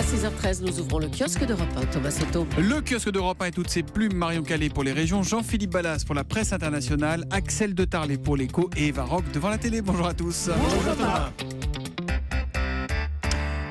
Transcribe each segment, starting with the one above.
À 6h13, nous ouvrons le kiosque d'Europe 1. Thomas Soto. Le kiosque d'Europe 1 et toutes ses plumes, Marion Calais pour les régions, Jean-Philippe Ballas pour la presse internationale, Axel de Tarlet pour l'écho et Eva Rock devant la télé. Bonjour à tous. Bonjour Thomas.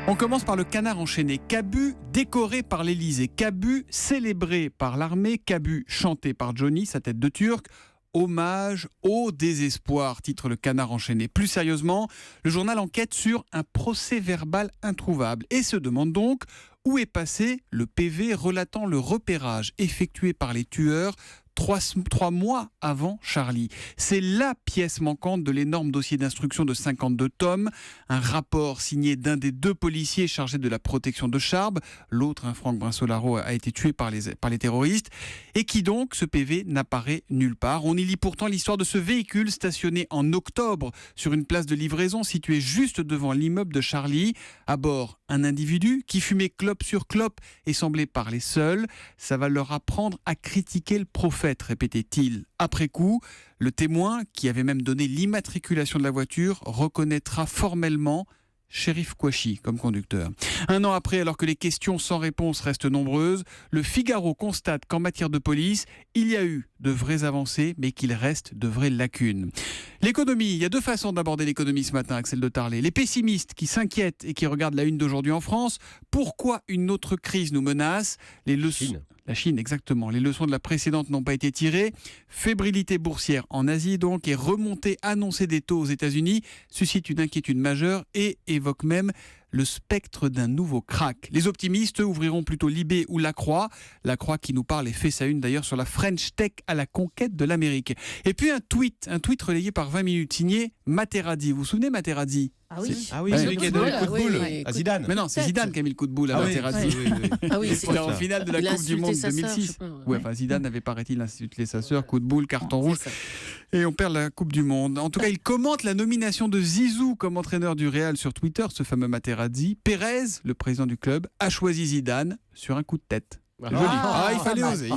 On commence par le canard enchaîné. Cabu décoré par l'Élysée, Cabu célébré par l'armée, Cabu chanté par Johnny, sa tête de Turc. Hommage au désespoir, titre le canard enchaîné. Plus sérieusement, le journal enquête sur un procès verbal introuvable et se demande donc où est passé le PV relatant le repérage effectué par les tueurs 3 mois avant Charlie. C'est la pièce manquante de l'énorme dossier d'instruction de 52 tomes, un rapport signé d'un des 2 policiers chargés de la protection de Charb, l'autre, Franck Brinsolaro, a été tué par les terroristes, et qui donc, ce PV, n'apparaît nulle part. On y lit pourtant l'histoire de ce véhicule stationné en octobre sur une place de livraison située juste devant l'immeuble de Charlie. À bord, un individu qui fumait clope sur clope et semblait parler seul. Ça va leur apprendre à critiquer le prophète, répétait-il. Après coup, le témoin, qui avait même donné l'immatriculation de la voiture, reconnaîtra formellement Chérif Kouachi comme conducteur. Un an après, alors que les questions sans réponse restent nombreuses, le Figaro constate qu'en matière de police, il y a eu de vraies avancées, mais qu'il reste de vraies lacunes. L'économie, il y a 2 façons d'aborder l'économie ce matin, Axel de Tarlet. Les pessimistes qui s'inquiètent et qui regardent la une d'aujourd'hui en France. Pourquoi une autre crise nous menace ? La Chine, exactement. Les leçons de la précédente n'ont pas été tirées. Fébrilité boursière en Asie, donc, et remontée annoncée des taux aux États-Unis suscite une inquiétude majeure et évoque même le spectre d'un nouveau krach. Les optimistes ouvriront plutôt Libé ou La Croix qui nous parle et fait sa une d'ailleurs sur la French Tech à la conquête de l'Amérique. Et puis un tweet relayé par 20 minutes signé Materazzi. Vous vous souvenez Materazzi ? Ah oui, celui qui a donné le coup de boule à Zidane. Mais non, c'est Zidane qui a mis le coup de boule à Materazzi. C'était en finale de la Coupe du Monde 2006. Zidane avait, paraît-il, insulté sa sœur, coup de boule, carton rouge. Et on perd la Coupe du Monde. En tout cas, il commente la nomination de Zizou comme entraîneur du Real sur Twitter, ce fameux Materazzi. Pérez, le président du club, a choisi Zidane sur un coup de tête. Joli. Il fallait oser.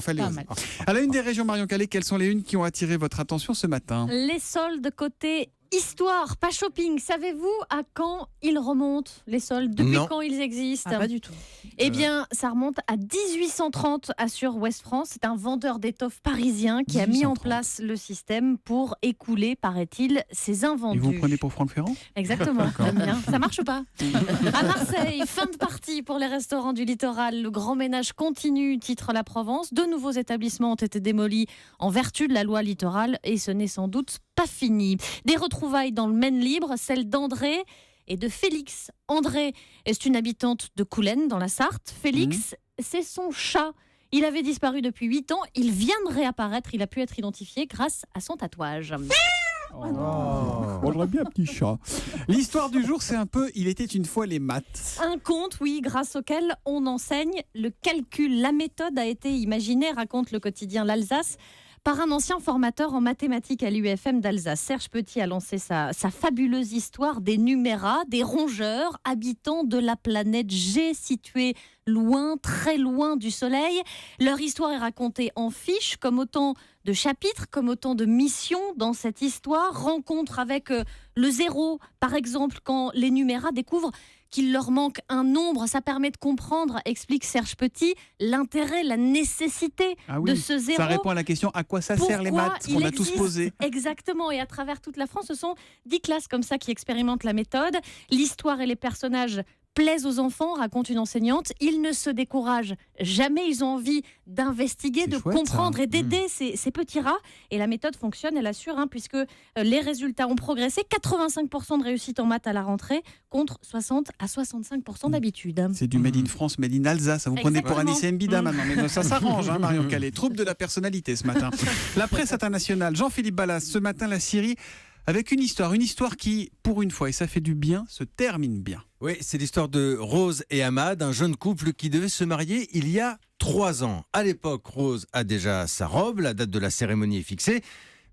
À la une des régions, Marion Calais, quelles sont les unes qui ont attiré votre attention ce matin ? Les soldes côté histoire, pas shopping. Savez-vous à quand ils remontent, les soldes ? Depuis quand ils existent ? Pas du tout. Eh bien, ça remonte à 1830, assure Ouest France. C'est un vendeur d'étoffes parisien qui a mis en place le système pour écouler, paraît-il, ses invendus. Et vous prenez pour Franck Ferrand ? Exactement, j'aime bien. Ça marche pas. À Marseille, fin de partie pour les restaurants du littoral. Le grand ménage continue, titre La Provence. 2 nouveaux établissements ont été démolis en vertu de la loi littorale et ce n'est sans doute pas fini. Des retrouvailles dans le Maine libre, celle d'André et de Félix. André est une habitante de Coulennes dans la Sarthe. Félix, c'est son chat. Il avait disparu depuis 8 ans. Il vient de réapparaître. Il a pu être identifié grâce à son tatouage. On aurait bien un petit chat. L'histoire du jour, c'est un peu « Il était une fois les maths ». Un conte, oui, grâce auquel on enseigne le calcul. La méthode a été imaginée, raconte le quotidien L'Alsace, par un ancien formateur en mathématiques à l'UFM d'Alsace. Serge Petit a lancé sa fabuleuse histoire des numéras, des rongeurs, habitants de la planète G, située loin, très loin du Soleil. Leur histoire est racontée en fiches, comme autant de chapitres, comme autant de missions dans cette histoire. Rencontre avec le zéro, par exemple, quand les numéras découvrent qu'il leur manque un nombre. Ça permet de comprendre, explique Serge Petit, l'intérêt, la nécessité de ce zéro. Ça répond à la question à quoi ça sert les maths qu'on a tous posé. Exactement, et à travers toute la France, ce sont 10 classes comme ça qui expérimentent la méthode. L'histoire et les personnages plaisent aux enfants, raconte une enseignante. Ils ne se découragent jamais. Ils ont envie d'investiguer, de comprendre et d'aider ces petits rats. Et la méthode fonctionne, elle assure, puisque les résultats ont progressé. 85% de réussite en maths à la rentrée contre 60 à 65% d'habitude. C'est du Made in France, Made in Alsace. Vous prenez pour Anissé Mbida maintenant. Mais ça s'arrange, Marion Calais. Trouble de la personnalité ce matin. La presse internationale. Jean-Philippe Ballas, ce matin, la Syrie. Avec une histoire qui, pour une fois, et ça fait du bien, se termine bien. Oui, c'est l'histoire de Rose et Ahmad, un jeune couple qui devait se marier il y a 3 ans. À l'époque, Rose a déjà sa robe, la date de la cérémonie est fixée,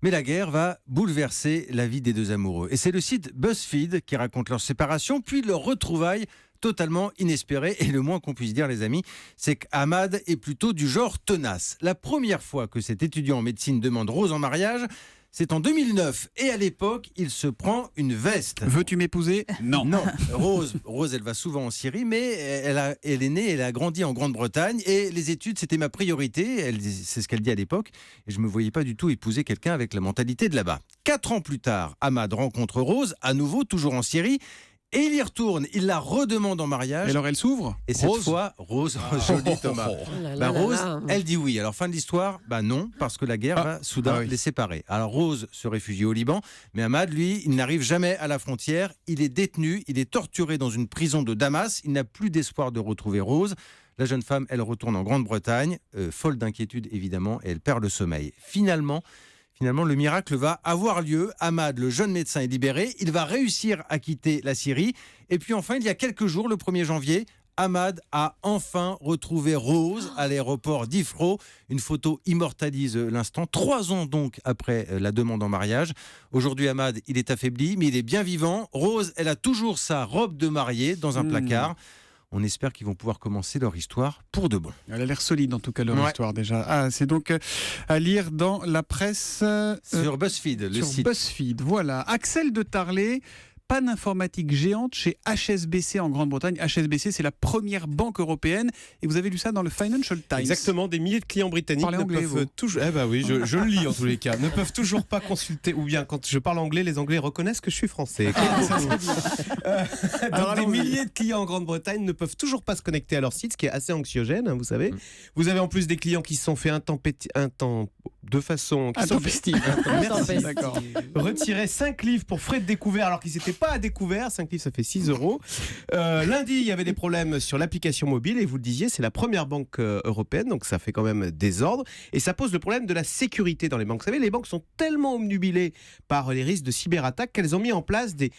mais la guerre va bouleverser la vie des 2 amoureux. Et c'est le site BuzzFeed qui raconte leur séparation, puis leur retrouvaille totalement inespérée. Et le moins qu'on puisse dire, les amis, c'est qu'Ahmad est plutôt du genre tenace. La première fois que cet étudiant en médecine demande Rose en mariage, C'est en 2009 et à l'époque, il se prend une veste. Veux-tu m'épouser ? Non. Non, Rose, elle va souvent en Syrie, mais elle est née, elle a grandi en Grande-Bretagne et les études, c'était ma priorité. C'est ce qu'elle dit à l'époque. Et je ne me voyais pas du tout épouser quelqu'un avec la mentalité de là-bas. 4 ans plus tard, Ahmad rencontre Rose, à nouveau, toujours en Syrie. Et il y retourne, il la redemande en mariage. Et alors elle s'ouvre ? Et cette fois, Rose, joli Thomas. Rose, elle dit oui. Alors fin de l'histoire, non, parce que la guerre va soudain les séparer. Alors Rose se réfugie au Liban, mais Ahmad, lui, il n'arrive jamais à la frontière. Il est détenu, il est torturé dans une prison de Damas. Il n'a plus d'espoir de retrouver Rose. La jeune femme, elle retourne en Grande-Bretagne, folle d'inquiétude évidemment, et elle perd le sommeil. Finalement, le miracle va avoir lieu. Ahmad, le jeune médecin, est libéré. Il va réussir à quitter la Syrie. Et puis enfin, il y a quelques jours, le 1er janvier, Ahmad a enfin retrouvé Rose à l'aéroport d'Ifro. Une photo immortalise l'instant. 3 ans donc après la demande en mariage. Aujourd'hui, Ahmad, il est affaibli, mais il est bien vivant. Rose, elle a toujours sa robe de mariée dans un placard. On espère qu'ils vont pouvoir commencer leur histoire pour de bon. Elle a l'air solide en tout cas, leur histoire déjà. C'est donc à lire dans la presse... sur BuzzFeed, le site. BuzzFeed, voilà. Axel de Tarlet, panne informatique géante chez HSBC en Grande-Bretagne. HSBC, c'est la première banque européenne. Et vous avez lu ça dans le Financial Times. Exactement, des milliers de clients britanniques Parlez anglais, peuvent toujours... oui, je le lis en tous les cas. Ne peuvent toujours pas consulter, ou bien quand je parle anglais, les Anglais reconnaissent que je suis français. Donc des milliers de clients en Grande-Bretagne ne peuvent toujours pas se connecter à leur site, ce qui est assez anxiogène, vous savez. Vous avez en plus des clients qui se sont fait de façon... Intempestive. Merci. D'accord. Retirer 5 livres pour frais de découvert alors qu'ils n'étaient pas à découvert. 5 livres, ça fait 6 €. Lundi, il y avait des problèmes sur l'application mobile et vous le disiez, c'est la première banque européenne, donc ça fait quand même désordre. Et ça pose le problème de la sécurité dans les banques. Vous savez, les banques sont tellement obnubilées par les risques de cyberattaque qu'elles ont mis en place des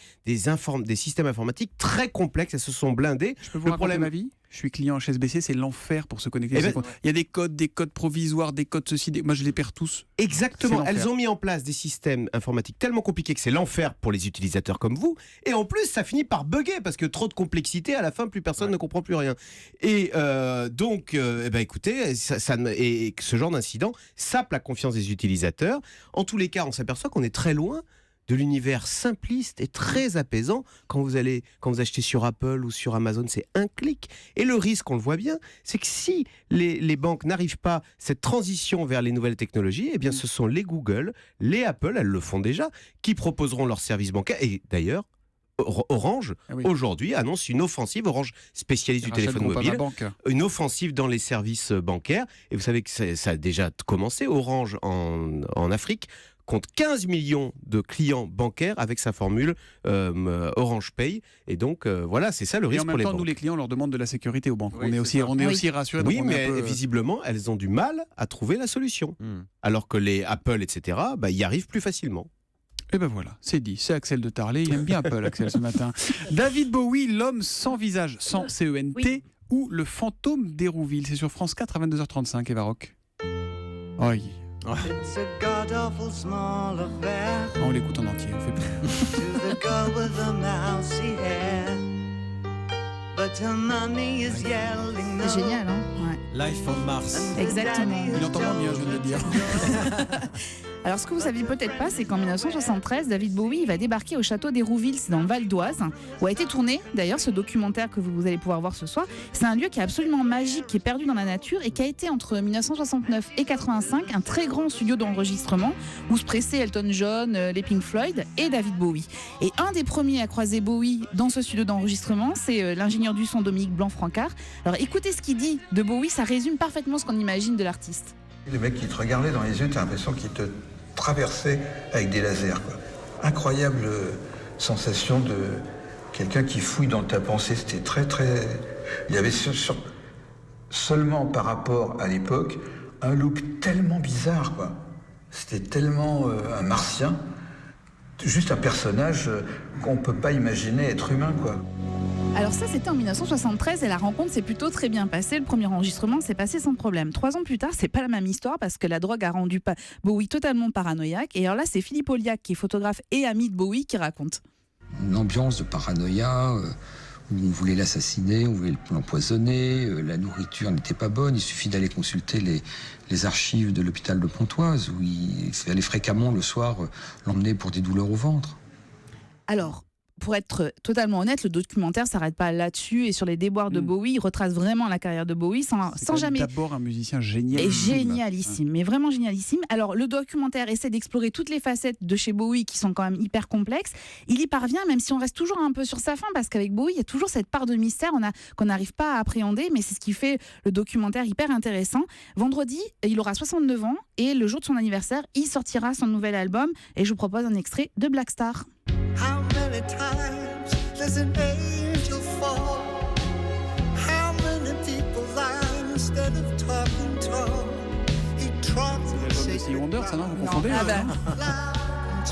systèmes informatiques très complexes. Elles se sont blindées. Je peux vous raconter ma vie ? Je suis client HSBC, c'est l'enfer pour se connecter. Il y a des codes provisoires, des codes ceci. Moi, je les perds tous. Exactement. Elles ont mis en place des systèmes informatiques tellement compliqués que c'est l'enfer pour les utilisateurs comme vous. Et en plus, ça finit par bugger parce que trop de complexité, à la fin, plus personne ne comprend plus rien. Et écoutez, ce genre d'incident sape la confiance des utilisateurs. En tous les cas, on s'aperçoit qu'on est très loin de l'univers simpliste et très apaisant. Quand vous achetez sur Apple ou sur Amazon, c'est un clic. Et le risque, on le voit bien, c'est que si les banques n'arrivent pas cette transition vers les nouvelles technologies, eh bien ce sont les Google, les Apple, elles le font déjà, qui proposeront leurs services bancaires. Et d'ailleurs, Orange, aujourd'hui, annonce une offensive. Orange, spécialiste du téléphone mobile, une offensive dans les services bancaires. Et vous savez que ça a déjà commencé. Orange, en Afrique, compte 15 millions de clients bancaires avec sa formule Orange Pay. Et donc, voilà, c'est ça le risque pour les banques. Et en même temps, nous, les clients, on leur demande de la sécurité aux banques. On est aussi rassurés. Oui, mais visiblement, elles ont du mal à trouver la solution. Alors que les Apple, etc., y arrivent plus facilement. Et ben voilà, c'est dit. C'est Axel de Tarlet. Il aime bien Apple, Axel, ce matin. David Bowie, l'homme sans visage, sans CENT, ou le fantôme d'Hérouville. C'est sur France 4 à 22h35, Eva Rock. Oui. On l'écoute en entier, on fait plus. C'est génial, hein ouais. Life on Mars. Exactement. Il entend moins bien, je viens de le dire. Alors, ce que vous saviez peut-être pas, c'est qu'en 1973, David Bowie va débarquer au château d'Hérouville, c'est dans le Val d'Oise, où a été tourné, d'ailleurs, ce documentaire que vous allez pouvoir voir ce soir. C'est un lieu qui est absolument magique, qui est perdu dans la nature et qui a été, entre 1969 et 85, un très grand studio d'enregistrement où se pressaient Elton John, les Pink Floyd et David Bowie. Et un des premiers à croiser Bowie dans ce studio d'enregistrement, c'est l'ingénieur du son Dominique Blanc-Francard. Alors, écoutez ce qu'il dit de Bowie, ça résume parfaitement ce qu'on imagine de l'artiste. Les mecs qui te regardaient dans les yeux, t'as l'impression qu'ils te traversaient avec des lasers, quoi. Incroyable sensation de quelqu'un qui fouille dans ta pensée. C'était très, très... Il y avait seulement par rapport à l'époque un look tellement bizarre, quoi. C'était tellement un martien, juste un personnage qu'on peut pas imaginer être humain, quoi. Alors ça, c'était en 1973 et la rencontre s'est plutôt très bien passée. Le premier enregistrement s'est passé sans problème. 3 ans plus tard, c'est pas la même histoire parce que la drogue a rendu Bowie totalement paranoïaque. Et alors là, c'est Philippe Auliac, qui est photographe et ami de Bowie, qui raconte. Une ambiance de paranoïa où on voulait l'assassiner, on voulait l'empoisonner, la nourriture n'était pas bonne. Il suffit d'aller consulter les archives de l'hôpital de Pontoise, où il fallait fréquemment le soir l'emmener pour des douleurs au ventre. Alors, pour être totalement honnête, le documentaire s'arrête pas là-dessus et sur les déboires de Bowie. Il retrace vraiment la carrière de Bowie sans jamais. D'abord un musicien génial. Et génialissime, mais vraiment génialissime. Alors, le documentaire essaie d'explorer toutes les facettes de chez Bowie qui sont quand même hyper complexes. Il y parvient, même si on reste toujours un peu sur sa fin, parce qu'avec Bowie, il y a toujours cette part de mystère qu'on n'arrive pas à appréhender, mais c'est ce qui fait le documentaire hyper intéressant. Vendredi, il aura 69 ans et le jour de son anniversaire, il sortira son nouvel album. Et je vous propose un extrait de Black Star. How many times does an angel fall? How many people lie instead of talking tall? He trod C'est l'album de Stevie Wonder, ça non? Vous confondez Ah bah.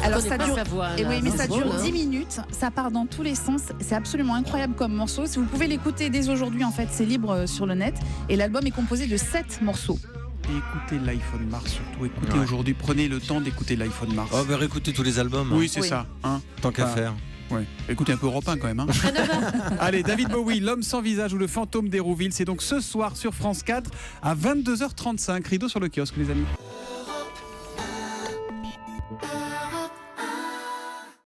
Alors connais ça pas dure, sa voix, et là. oui, mais ça C'est dure bon, hein. 10 minutes, ça part dans tous les sens, c'est absolument incroyable comme morceau. Si vous pouvez l'écouter dès aujourd'hui, en fait, c'est libre sur le net. Et l'album est composé de 7 morceaux. Et écoutez l'iPhone Mars surtout. Écoutez aujourd'hui, prenez le temps d'écouter l'iPhone Mars. Oh, bah réécoutez tous les albums. Oui, c'est Oui. ça. Hein. Tant qu'à Bah, faire. Ouais. Écoutez un peu Europe 1 quand même. Hein. Allez, David Bowie, l'homme sans visage ou le fantôme d'Hérouville, c'est donc ce soir sur France 4 à 22h35. Rideau sur le kiosque, les amis.